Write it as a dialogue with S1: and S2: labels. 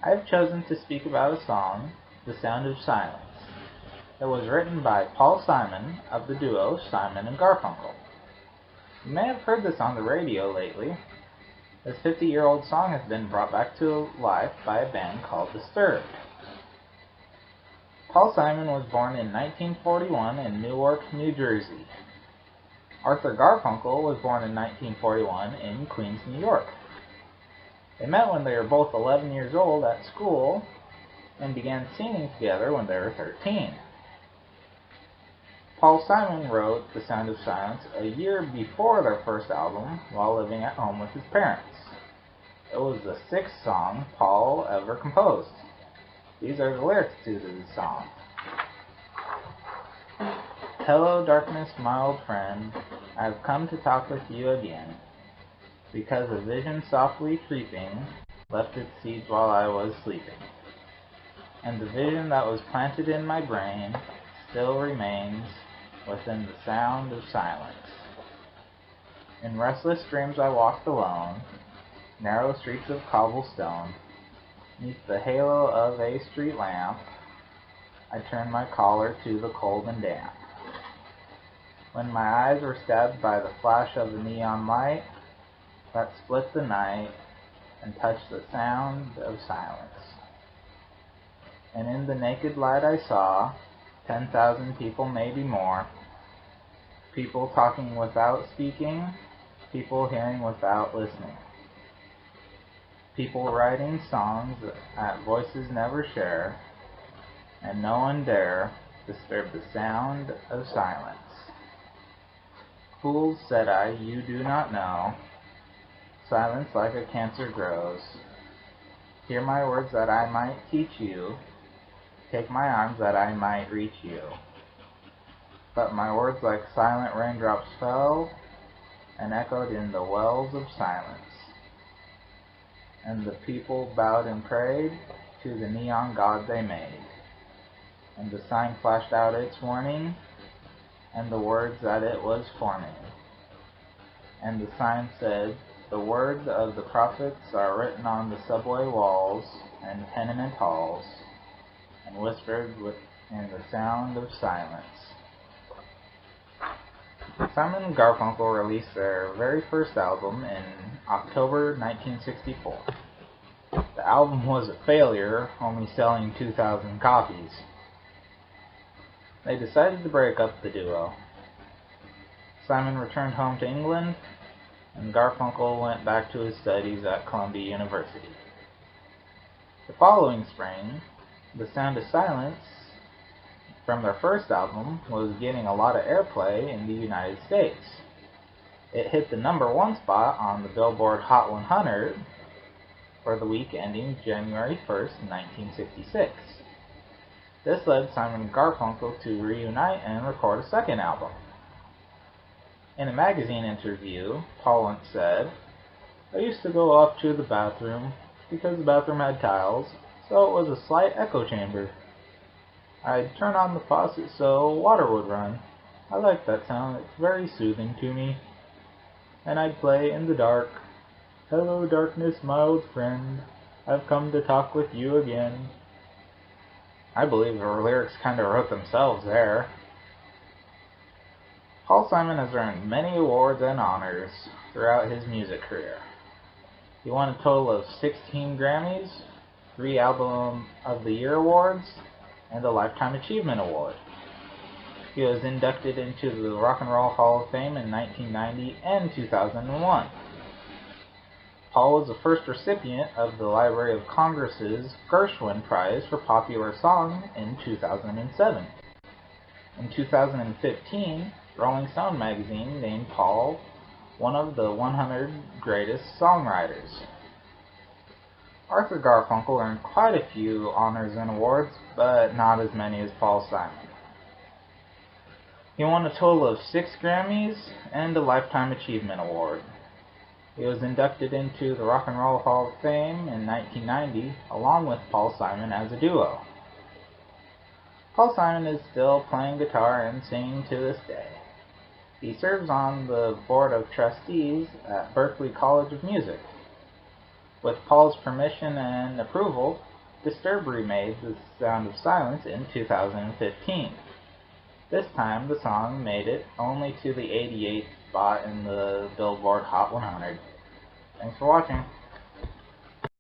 S1: I have chosen to speak about a song, "The Sound of Silence." It was written by Paul Simon of the duo Simon and Garfunkel. You may have heard this on the radio lately. This 50-year-old song has been brought back to life by a band called Disturbed. Paul Simon was born in 1941 in Newark, New Jersey. Arthur Garfunkel was born in 1941 in Queens, New York. They met when they were both 11 years old at school and began singing together when they were 13. Paul Simon wrote "The Sound of Silence" a year before their first album while living at home with his parents. It was the sixth song Paul ever composed. These are the lyrics to the song. "Hello, darkness, my old friend. I've come to talk with you again, because a vision softly creeping left its seeds while I was sleeping. And the vision that was planted in my brain still remains within the sound of silence. In restless dreams I walked alone, narrow streets of cobblestone. 'Neath the halo of a street lamp, I turned my collar to the cold and damp. When my eyes were stabbed by the flash of a neon light that split the night and touched the sound of silence. And in the naked light I saw 10,000 people, maybe more. People talking without speaking, people hearing without listening. People writing songs that voices never share, and no one dare disturb the sound of silence. Fools,' said I, 'you do not know. Silence like a cancer grows. Hear my words that I might teach you. Take my arms that I might reach you.' But my words like silent raindrops fell and echoed in the wells of silence. And the people bowed and prayed to the neon god they made. And the sign flashed out its warning and the words that it was forming. And the sign said, 'The words of the prophets are written on the subway walls and tenement halls, and whispered within the sound of silence.'" Simon and Garfunkel released their very first album in October 1964. The album was a failure, only selling 2,000 copies. They decided to break up the duo. Simon returned home to England, and Garfunkel went back to his studies at Columbia University. The following spring, "The Sound of Silence" from their first album was getting a lot of airplay in the United States. It hit the #1 spot on the Billboard Hot 100 for the week ending January 1st, 1966. This led Simon and Garfunkel to reunite and record a second album. In a magazine interview, Paul once said, "I used to go off to the bathroom because the bathroom had tiles, so it was a slight echo chamber. I'd turn on the faucet so water would run. I liked that sound, it's very soothing to me. And I'd play in the dark, 'Hello darkness, my old friend, I've come to talk with you again.'" I believe the lyrics kind of wrote themselves there. Paul Simon has earned many awards and honors throughout his music career. He won a total of 16 Grammys, 3 Album of the Year awards, and a Lifetime Achievement Award. He was inducted into the Rock and Roll Hall of Fame in 1990 and 2001. Paul was the first recipient of the Library of Congress's Gershwin Prize for Popular Song in 2007. In 2015, Rolling Stone magazine named Paul one of the 100 greatest songwriters. Arthur Garfunkel earned quite a few honors and awards, but not as many as Paul Simon. He won a total of 6 Grammys and a Lifetime Achievement Award. He was inducted into the Rock and Roll Hall of Fame in 1990, along with Paul Simon as a duo. Paul Simon is still playing guitar and singing to this day. He serves on the Board of Trustees at Berklee College of Music. With Paul's permission and approval, Disturbed remade The Sound of Silence in 2015. This time, the song made it only to the 88th spot in the Billboard Hot 100. Thanks for watching.